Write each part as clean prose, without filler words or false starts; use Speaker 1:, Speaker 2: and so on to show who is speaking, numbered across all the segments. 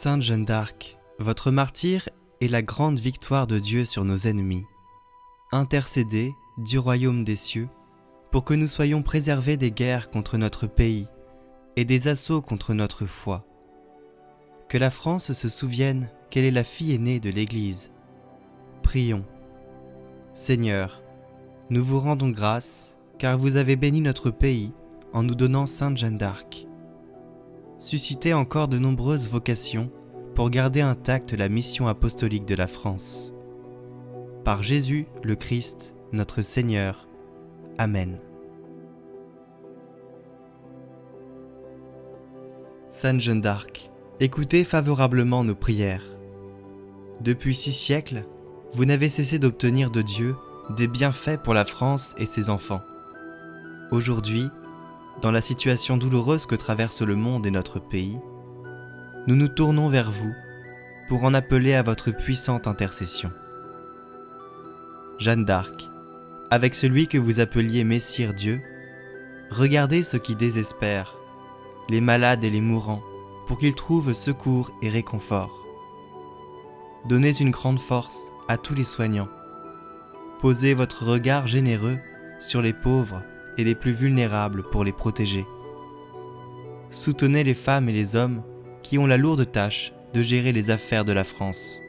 Speaker 1: Sainte Jeanne d'Arc, votre martyre est la grande victoire de Dieu sur nos ennemis. Intercédez du royaume des cieux pour que nous soyons préservés des guerres contre notre pays et des assauts contre notre foi. Que la France se souvienne qu'elle est la fille aînée de l'Église. Prions. Seigneur, nous vous rendons grâce car vous avez béni notre pays en nous donnant Sainte Jeanne d'Arc. Suscitez encore de nombreuses vocations pour garder intacte la mission apostolique de la France. Par Jésus le Christ, notre Seigneur. Amen. Sainte Jeanne d'Arc, écoutez favorablement nos prières. Depuis 6 siècles, vous n'avez cessé d'obtenir de Dieu des bienfaits pour la France et ses enfants. Aujourd'hui, dans la situation douloureuse que traverse le monde et notre pays, nous nous tournons vers vous pour en appeler à votre puissante intercession. Jeanne d'Arc, avec celui que vous appeliez Messire Dieu, regardez ceux qui désespèrent, les malades et les mourants, pour qu'ils trouvent secours et réconfort. Donnez une grande force à tous les soignants. Posez votre regard généreux sur les pauvres et les plus vulnérables pour les protéger. Soutenez les femmes et les hommes qui ont la lourde tâche de gérer les affaires de la France.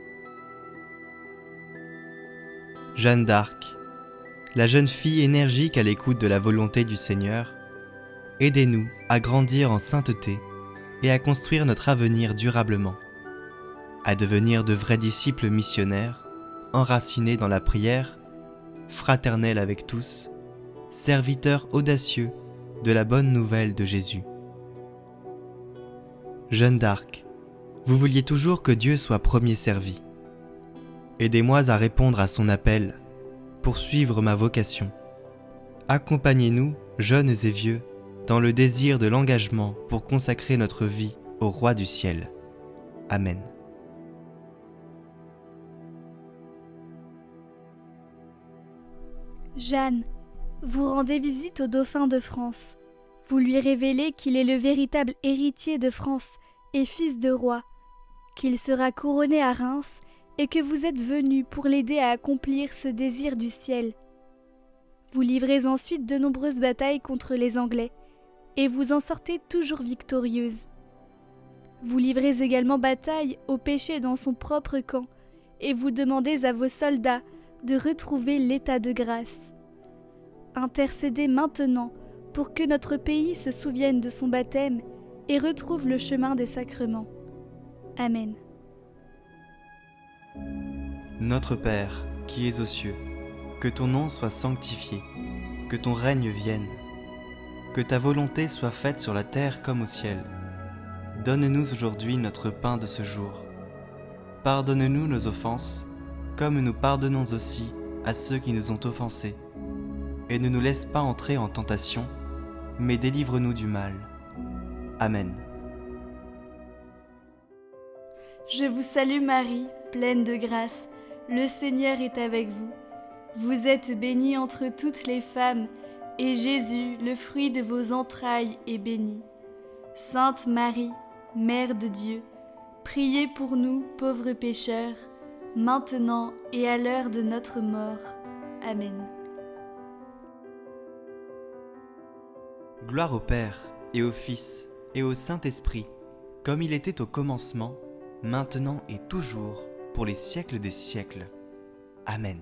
Speaker 1: Jeanne d'Arc, la jeune fille énergique à l'écoute de la volonté du Seigneur, aidez-nous à grandir en sainteté et à construire notre avenir durablement, à devenir de vrais disciples missionnaires, enracinés dans la prière, fraternels avec tous, serviteurs audacieux de la bonne nouvelle de Jésus. Jeanne d'Arc, vous vouliez toujours que Dieu soit premier servi. Aidez-moi à répondre à son appel, pour suivre ma vocation. Accompagnez-nous, jeunes et vieux, dans le désir de l'engagement pour consacrer notre vie au Roi du ciel. Amen.
Speaker 2: Jeanne, vous rendez visite au dauphin de France. Vous lui révélez qu'il est le véritable héritier de France et fils de roi, qu'il sera couronné à Reims et que vous êtes venu pour l'aider à accomplir ce désir du ciel. Vous livrez ensuite de nombreuses batailles contre les Anglais et vous en sortez toujours victorieuse. Vous livrez également bataille au péché dans son propre camp et vous demandez à vos soldats de retrouver l'état de grâce. Intercédez maintenant pour que notre pays se souvienne de son baptême et retrouve le chemin des sacrements. Amen.
Speaker 1: Notre Père, qui es aux cieux, que ton nom soit sanctifié, que ton règne vienne, que ta volonté soit faite sur la terre comme au ciel. Donne-nous aujourd'hui notre pain de ce jour. Pardonne-nous nos offenses, comme nous pardonnons aussi à ceux qui nous ont offensés. Et ne nous laisse pas entrer en tentation, mais délivre-nous du mal. Amen.
Speaker 2: Je vous salue Marie, pleine de grâce, le Seigneur est avec vous. Vous êtes bénie entre toutes les femmes, et Jésus, le fruit de vos entrailles, est béni. Sainte Marie, Mère de Dieu, priez pour nous, pauvres pécheurs, maintenant et à l'heure de notre mort. Amen.
Speaker 1: Gloire au Père, et au Fils, et au Saint-Esprit, comme il était au commencement, maintenant et toujours, pour les siècles des siècles. Amen.